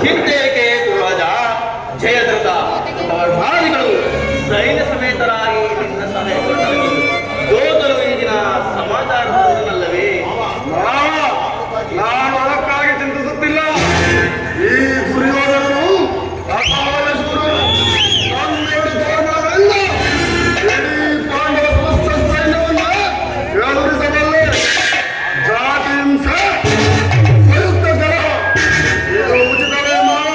ಚಿಂತೆಗೆ ಧ್ವಜ ಜಯದ್ರಥ ಮಾದಿಗಳು ಸೈನ್ಯ ಸಮೇತರಾಗಿ ನಿನ್ನ ಸಲಹೆ ಕೊಟ್ಟರು. ಯೋಧರು ಈಗಿನ ಸಮಾಚಾರವಲ್ಲವೇ? ನಾನು ಅದಕ್ಕಾಗಿ ಚಿಂತಿಸುತ್ತಿಲ್ಲ. ಈ ದುರ್ಯೋಧನನು ಅಕಾಲ ಶೂರನು. ನನ್ನೆರಡು ತೋರಣಗಳಿಂದ ಇಡೀ ಪಾಂಡವ ಸಮಸ್ತ ಸೈನ್ಯವನ್ನ ಎದುರಿಸಬಲ್ಲೆ. ಜಾತಿ ಹಿಂಸೆ, ಸಂಯುಕ್ತ ಕಲಹ, ಇದು ಉಚಿತವೇ ಮಾವ.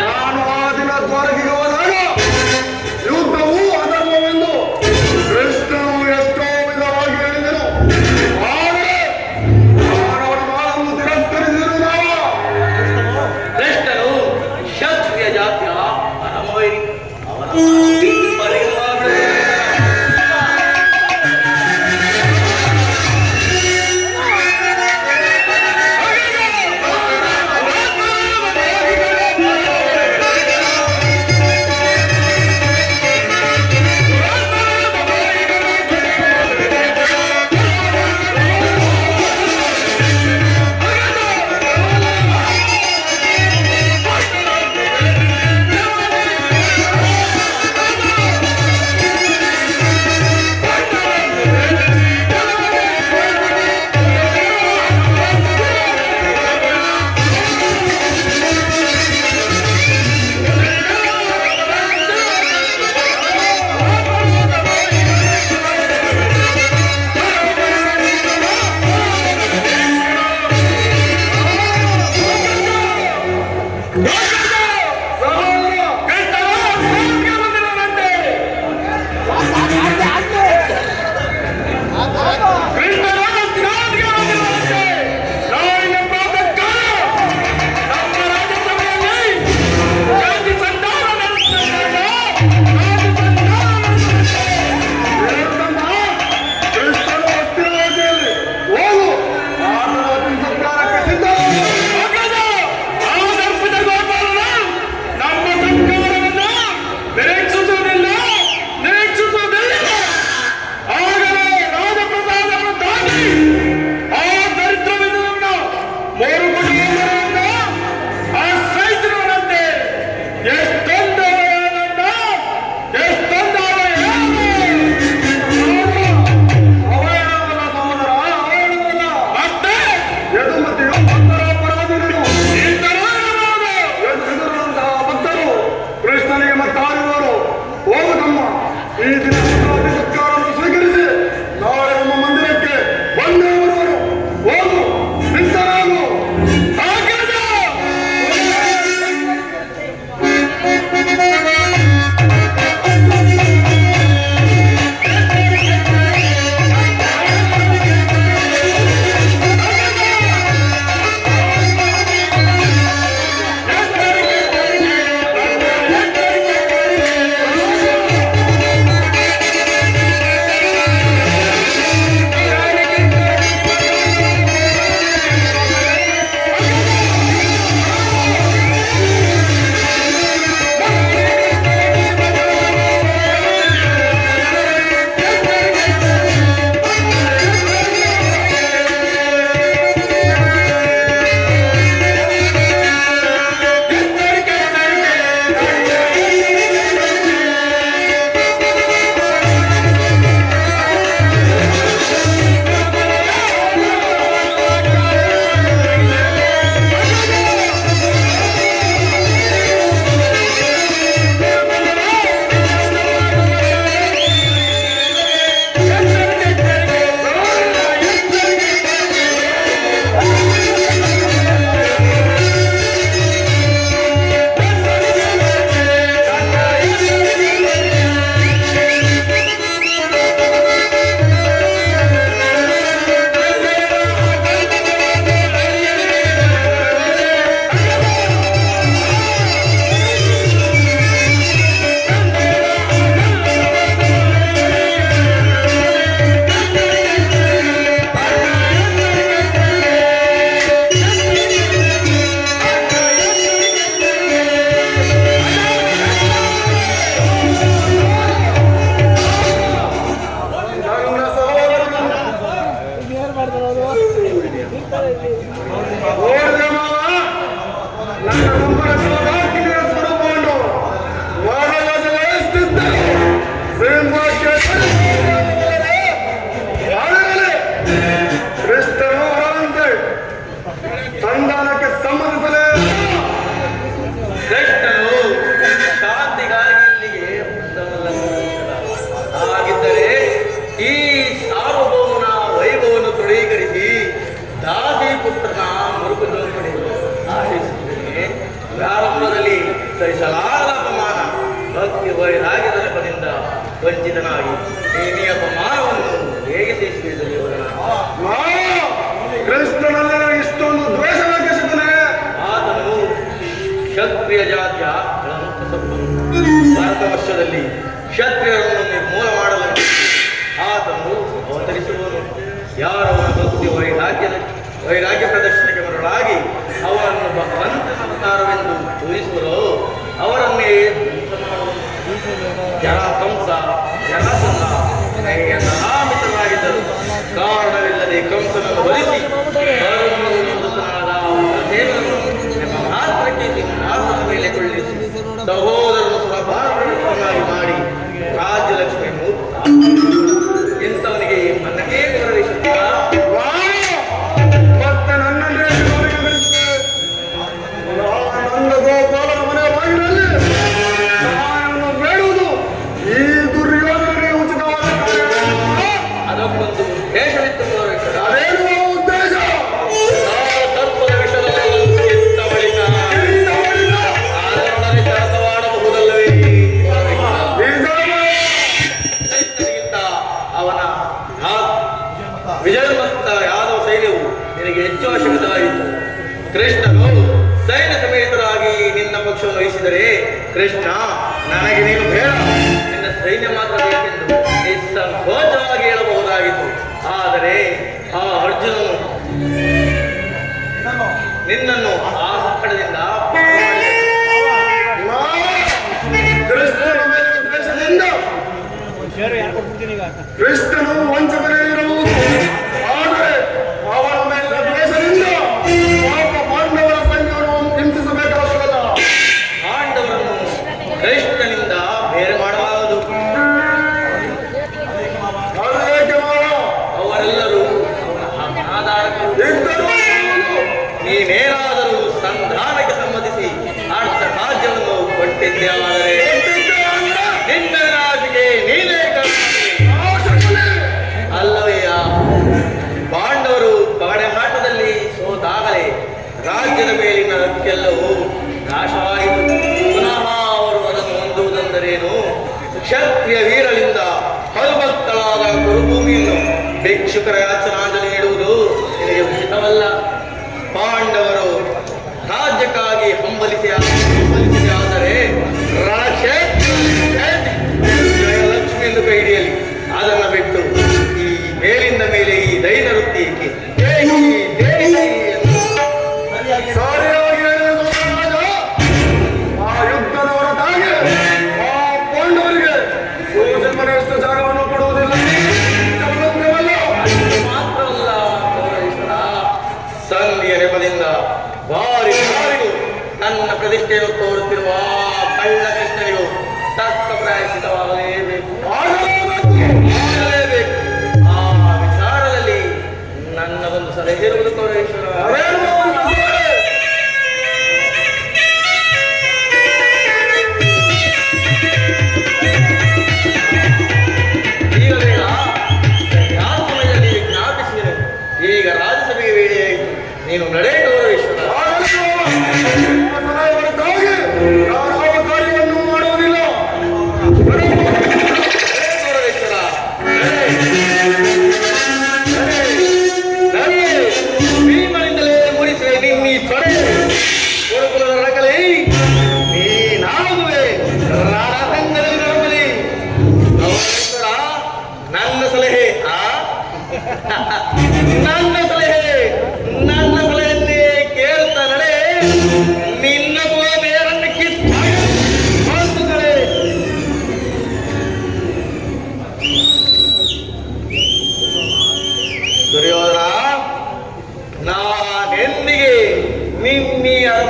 ನಾನು ಆ ದಿನ ದ್ವಾರಕೆಗೆ ಹೋದಾಗ ಯುದ್ಧವು ಅಧರ್ಮವೆಂದು ಕೃಷ್ಣನು ಎಷ್ಟೋ ವಿಧವಾಗಿ ಹೇಳಿದನು. ಆದರೆ ಮಾನವನ ಮಾನವನ್ನು ತಿರಸ್ಕರಿಸಿದರು ನಾವು. ಕೃಷ್ಣನು ಕ್ಷತ್ರಿಯ ಜಾತಿಯ ಪರಮವೈರಿ. ಅವನ ಪರಿವಾರವೇ ಈ ದಿನ ಸತ್ಕಾರವನ್ನು ಸ್ವೀಕರಿಸಿ ನಾಳೆ ನಮ್ಮ ಮಂದಿರಕ್ಕೆ ಬಂದೇ ಬರುವರು. ಹೋಗು, ಸಿದ್ಧರಾಗು. ನನ್ನ ನಂಬರ ಸೌಭಾಗ್ಯ ಸ್ವರೂಪವನ್ನು ವಹಿಸುತ್ತಿದ್ದರು. ಸಿಂಹಕ್ಕೆ ಕ್ರಿಸ್ತನು ಅವರಂತೆ ಸಂಧಾನಕ್ಕೆ ಸಂಬಂಧಿಸಲೇ ಕೃಷ್ಣನು ಶಾಂತಿಗಾಗಿ ಇಲ್ಲಿಗೆ ಹಾಗಿದ್ದರೆ ಈ ಸಾರ್ವಭೌಮನ ವೈಭವವನ್ನು ದೃಢೀಕರಿಸಿ ದಾಸಿ ಪುತ್ರನ ಮುರುಕು ಜೋಪಡಿ ಆಶಿಸುತ್ತೇನೆ. ಪ್ರಾರಂಭದಲ್ಲಿ ಸಹಿಸಲಾರದ ಅಪಮಾನ ಭಕ್ತಿ ವೈರಾಗ್ಯದ ನೆಪದಿಂದ ವಂಚಿತನಾಗಿ ಈ ಅಪಮಾನವನ್ನು ಹೇಗೆ ಸಹಿಸಿಕೊಳ್ಳಲು ಕೃಷ್ಣನಲ್ಲಿ ಇಷ್ಟೊಂದು ದ್ವೇಷವಾಗಿ ಸಿಗುತ್ತಾನೆ. ಆತನು ಕ್ಷತ್ರಿಯ ಜಾತಿಯ ಭಾರತ ವರ್ಷದಲ್ಲಿ ಕ್ಷತ್ರಿಯರನ್ನು ನಿರ್ಮೂಲ ಮಾಡಲು ಆತನು ಅವತರಿಸುವನು. ಯಾರವನ ಭಕ್ತಿ ವೈರಾಗ್ಯ ಪ್ರದರ್ಶನಕ್ಕೆ ಮರಳಾಗಿ ಅವರನ್ನು ಭಗವಂತನವತಾರವೆಂದು ತೋರಿಸುವರೋ ಅವರನ್ನೇ ಕಂಸ ಜರಾಸಂಧ ಮಿತ್ರರಾಗಿದ್ದರು. ಕಾರಣವಿಲ್ಲದೆ ಕಂಸನನ್ನು ಬಲಿಸಿ ಮಾತ್ರಕ್ಕೆ ಸಿಂಹಾಸನದ ಮೇಲೆ ಕೊಳ್ಳಿಸಿ ಸಹೋದರನು ಸುಲಭಾಗಿ ಮಾಡಿ ರಾಜ್ಯಲಕ್ಷ್ಮಿಯನ್ನು ಇಂಥವನಿಗೆ ಮನ್ನಕ್ಕೆ ಗೌರವಿಸುತ್ತಾ ಮತ್ತೆ ನನ್ನನ್ನೇ ನನ್ನ ಗೋಪಾಲನ ಮನೆಯ ಬಾಗಿಲಲ್ಲಿ ನಾನು ಬೇಡುವುದು ಈ ದುರ್ಯೋಧನಿಗೆ ಉಚಿತವಾದ ಅದಕ್ಕೊಂದು ಉದ್ದೇಶವಿತ್ತು ಗೌರವಿಸಿದ ಅದೇನು ಉದ್ದೇಶ? ತತ್ವದ ವಿಷಯದಲ್ಲಿ ಎತ್ತ ಬಳಿಕ ಅದರೊಡನೆ ಸರಸವಾಡಬಹುದಲ್ಲವೇ? ಚೈತನ್ಯಕ್ಕಿಂತ ಅವನ ವಿಜಯವಂತ ಯಾದವ ಸೈನ್ಯವು ನಿನಗೆ ಹೆಚ್ಚು ಅವಶ್ಯಕತೆಯಾಗಿತ್ತು. ಕೃಷ್ಣನು ಸೈನ್ಯ ಸಮೇತರಾಗಿ ನಿನ್ನ ಪಕ್ಷವನ್ನು ವಹಿಸಿದರೆ ಕೃಷ್ಣ ನನಗೆ ನೀನು ಬೇಡ, ನಿನ್ನ ಸೈನ್ಯ ಮಾತ್ರ ಬೇಕೆಂದು ನಿಸ್ಸಂಕೋಚವಾಗಿ ಹೇಳಬಹುದಾಗಿತ್ತು. ಆದರೆ ಆ ಅರ್ಜುನನು ನಿನ್ನನ್ನು ಆ ಕಡೆಯಿಂದ ಕೃಷ್ಣನ ಮೇಲೆ ದ್ವೇಷದಿಂದ ಕೃಷ್ಣನು ವಂಚಕನೇ ಇರಬಹುದು. ಆದರೆ ಅವನ ಮೇಲೆ ದ್ವೇಷದಿಂದ ಪಾಪ ಪಾಂಡವರ ಸೈನ್ಯವನ್ನು ಹಿಂಸಿಸಬೇಕಾಗುತ್ತಲ್ಲ. ಪಾಂಡವರನ್ನು ಕೃಷ್ಣನಿಂದ ಬೇರೆ ಮಾಡಲಾಗದು. ಅದೇಕೆ ಮಾಡ? ಅವರೆಲ್ಲರೂ ಅವನ ಆಧಾರಕರು. ಇದ್ದರೂ ನೀನೇನಾದರೂ ಸಂಧಾನಕ್ಕೆ ಸಮ್ಮತಿಸಿ ಅರ್ಥ ರಾಜ್ಯವನ್ನು ಕೊಟ್ಟಿದ್ದೆ. ಆದರೆ ನಿನ್ನ ರಾಜಿಗೆ ನೀನೇ ಅಲ್ಲವಯ್ಯ. ಪಾಂಡವರು ಪಗಡೆಹಾಟದಲ್ಲಿ ಸೋತಾಗಲೇ ರಾಜ್ಯದ ಮೇಲಿನ ಹಕ್ಕೆಲ್ಲವೂ ನಾಶವಾಯಿತು. ಪುನಃ ಅವರು ಅದನ್ನು ಹೊಂದುವುದೆಂದರೇನು? ಕ್ಷತ್ರಿಯ ವೀರರಿಂದ ಫಲಭಕ್ತಳಾದ ಕುರುಭೂಮಿಯನ್ನು ಭಿಕ್ಷುಕರ ಯಾಚನಾಂಜಲಿ ನೀಡುವುದು ನಿನಗೆ ಉಚಿತವಲ್ಲ. ಪಾಂಡವರು ರಾಜ್ಯಕ್ಕಾಗಿ ಹಂಬಲಿಸಿ ಆದರೆ ಲಕ್ಷ್ಮಿ ಎಂದು ಕೈ ಹಿಡಿಯಲಿ. ಅದನ್ನು ಬಿಟ್ಟು ಈ ಮೇಲಿಂದ ಮೇಲೆ ಈ ದೈನ ವೃತ್ತಿ ಏಕೆ? ಸರಿಯಾಗಿ ಹೇಳಿದ ರಾಜ. ಆ ಯುದ್ಧದ ಹೊರತಾಗಿ ಆ ಪಾಂಡವರಿಗೆ ಸೂರ್ಯಮನೆಯಷ್ಟು ಜಾಗವನ್ನು ಕೊಡುವುದಿಲ್ಲ. ಮಾತ್ರವಲ್ಲ ಸಂಧಿಯ ನೆಪದಿಂದ ಬಾರಿ ಬಾರಿಗೂ ನನ್ನ ಪ್ರತಿಷ್ಠೆಯನ್ನು ತೋರುತ್ತಿರುವ ಕಳ್ಳ ಕೃಷ್ಣನಿಗೂ ತಕ್ಕ ಪ್ರಾಯಶ್ಚಿತವಾಗಲೇಬೇಕು. ಆಗಲೇಬೇಕು. ಆ ವಿಚಾರದಲ್ಲಿ ನನ್ನ ಒಂದು ಸಲಹೆ ಇರುವುದು ಕೌರೇಶ್ವರ. ಈಗ ಬೇಡ, ಯಾವ ಸಮಯದಲ್ಲಿ ಜ್ಞಾಪಿಸಿದನು. ಈಗ ರಾಜ್ಯಸಭೆಗೆ ವೇಳೆಯಾಯಿತು. ನೀನು ನಡೆ ಗೌರವೇಶ್ವರ. ಕಾರ್ಯವನ್ನು ಮಾಡುವುದಿಲ್ಲ. ಗೌರವೇಶ್ವರ ಭೀಮನಿಂದಲೇ ಮುರಿಸುವೆ ನಿನ್ನೀ ತೊಡೆ. ಗುರುಕುಲದ ರಗಲಿ ನೀನಾಗುವೆ ರಣರಂಗದಲ್ಲಿ ನರಬಲಿ. ಗೌರವೇಶ್ವರ ನನ್ನ ಸಲಹೆ ನನ್ನ ಸಲಹೆಯನ್ನೇ ಕೇಳ್ತಾ ನಡೆ. ನಿನ್ನ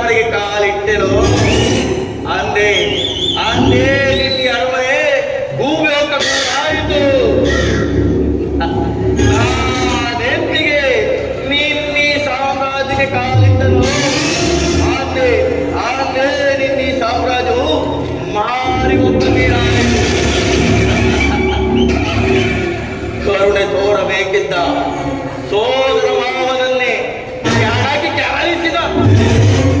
ಮನೆಗೆ ಕಾಲಿಟ್ಟೆನೋ ಅಂದೇ ಅಂದೇ ನಿನ್ನ ಅರಮನೆ ಭೂಮಿ ಹೋಗ್ತಾಯಿತು. ನೆನಪಿಗೆ ನಿನ್ನ ಸಾಮ್ರಾಜ್ಯಕ್ಕೆ ಕಾಲಿಟ್ಟನು ಅಂದೇ ಅಂದೇ ನಿನ್ನ ಸಾಮ್ರಾಜ್ಯವು ಮಾರಿ ಹೋಗ್ತೀರಾನೆ. ಕರುಣೆ ತೋರಬೇಕಿದ್ದ ಸೋದರ ಮಾವನನ್ನೇ ಯಾರಾಗಿ ಕೆರಳಿಸಿದ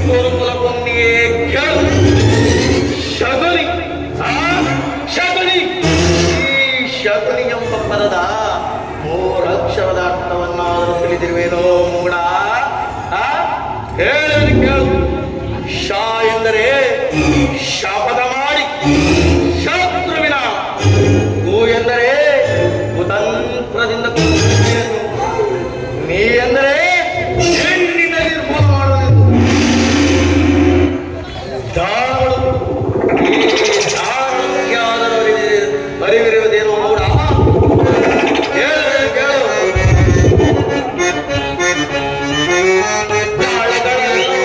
ಗುರುಕುಲ ಕೊಂದಿಗೆ ಕೇಳು ಶಗುನಿ. ಶಗುನಿ ಈ ಶಗುನಿ ಎಂಬ ಪದದ 3 ಅಕ್ಷರದ ಅರ್ಥವನ್ನಾದರೂ ತಿಳಿದಿರುವೇನೋ ಮೂಡ? ಹೇಳಲು ಕೇಳು. ಶಾ ಎಂದರೆ ಶಾಪದ ಮಾಡಿ ಶತ್ರುವಿನ, ಗೂ ಎಂದರೆ ಕುತಂತ್ರದಿಂದ ನೀ ಎಂದರೆ ಹೆಣ್ಣಿನ ನಿರ್ಮೂಲ ಮಾಡುವುದು. ದಾಳು ಈ ದಾಳಾದರೂ ಅರಿವಿರುವುದೇನೋ ಮೂಡ? ಹೇಳು ಕೇಳು. ದಾಳಗಳನ್ನು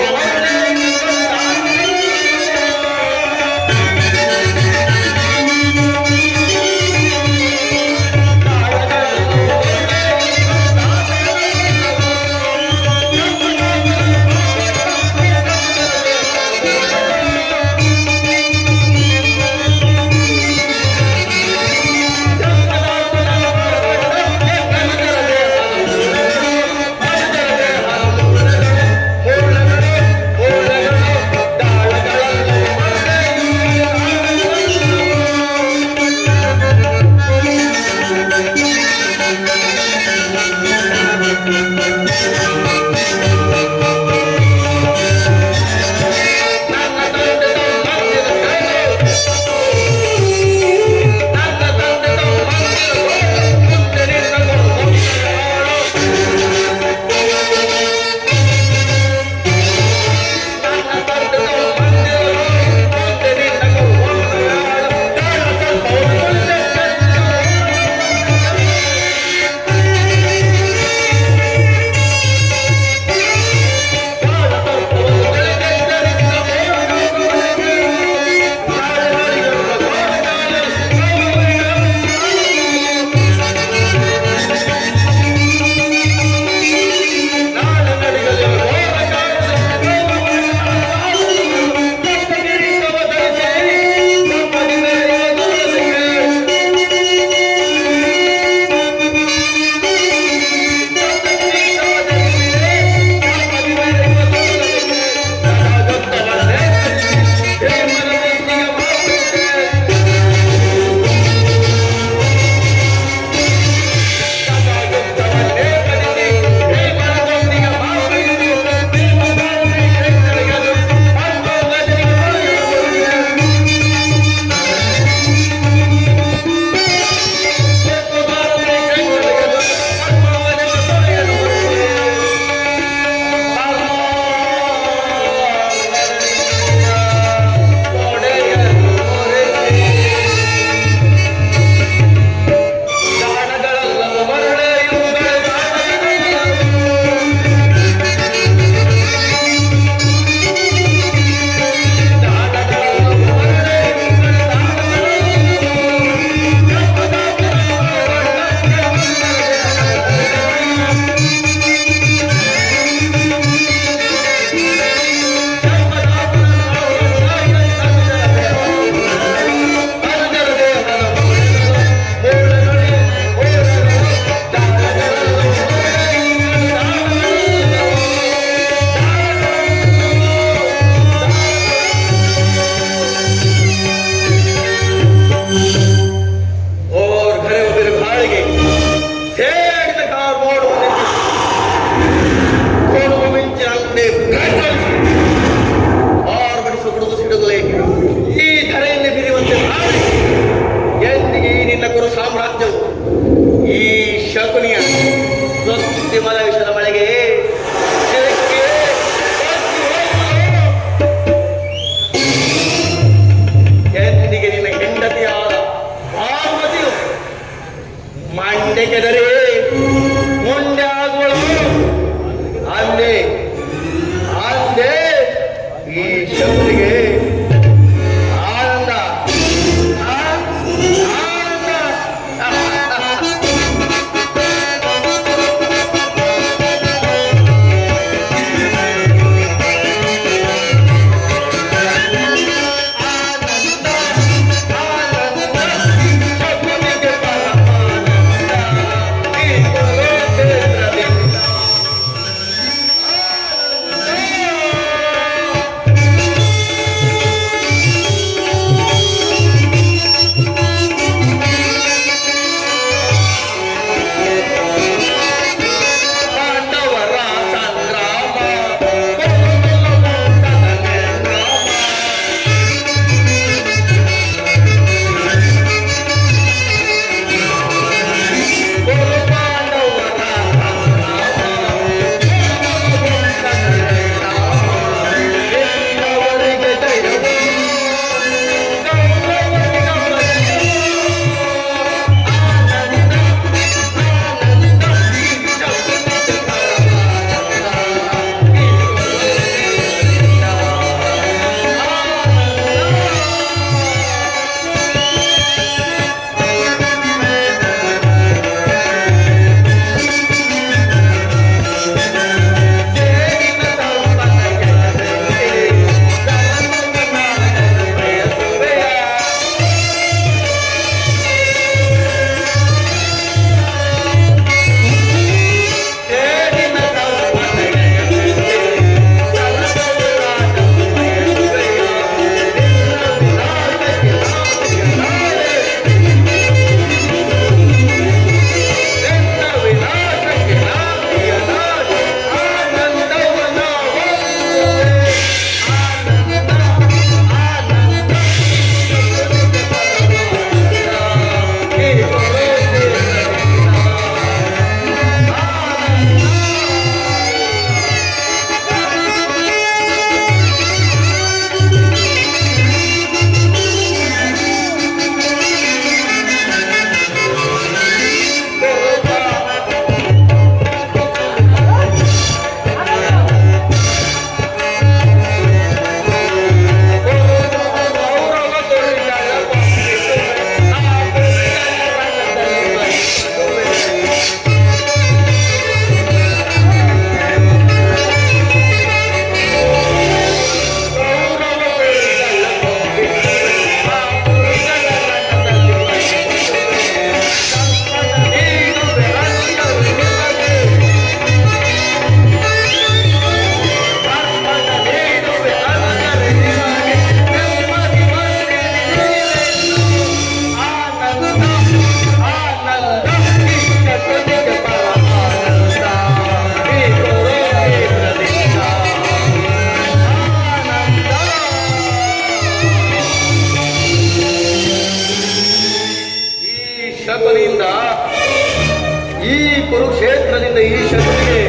ಕುರುಕ್ಷೇತ್ರದಿಂದ ಈ ಶತ್ರುವಿಗೆ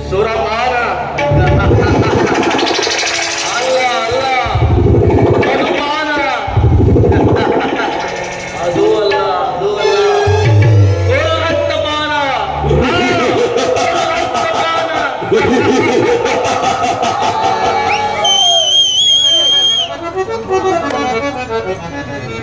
ಸುರಪಾಲ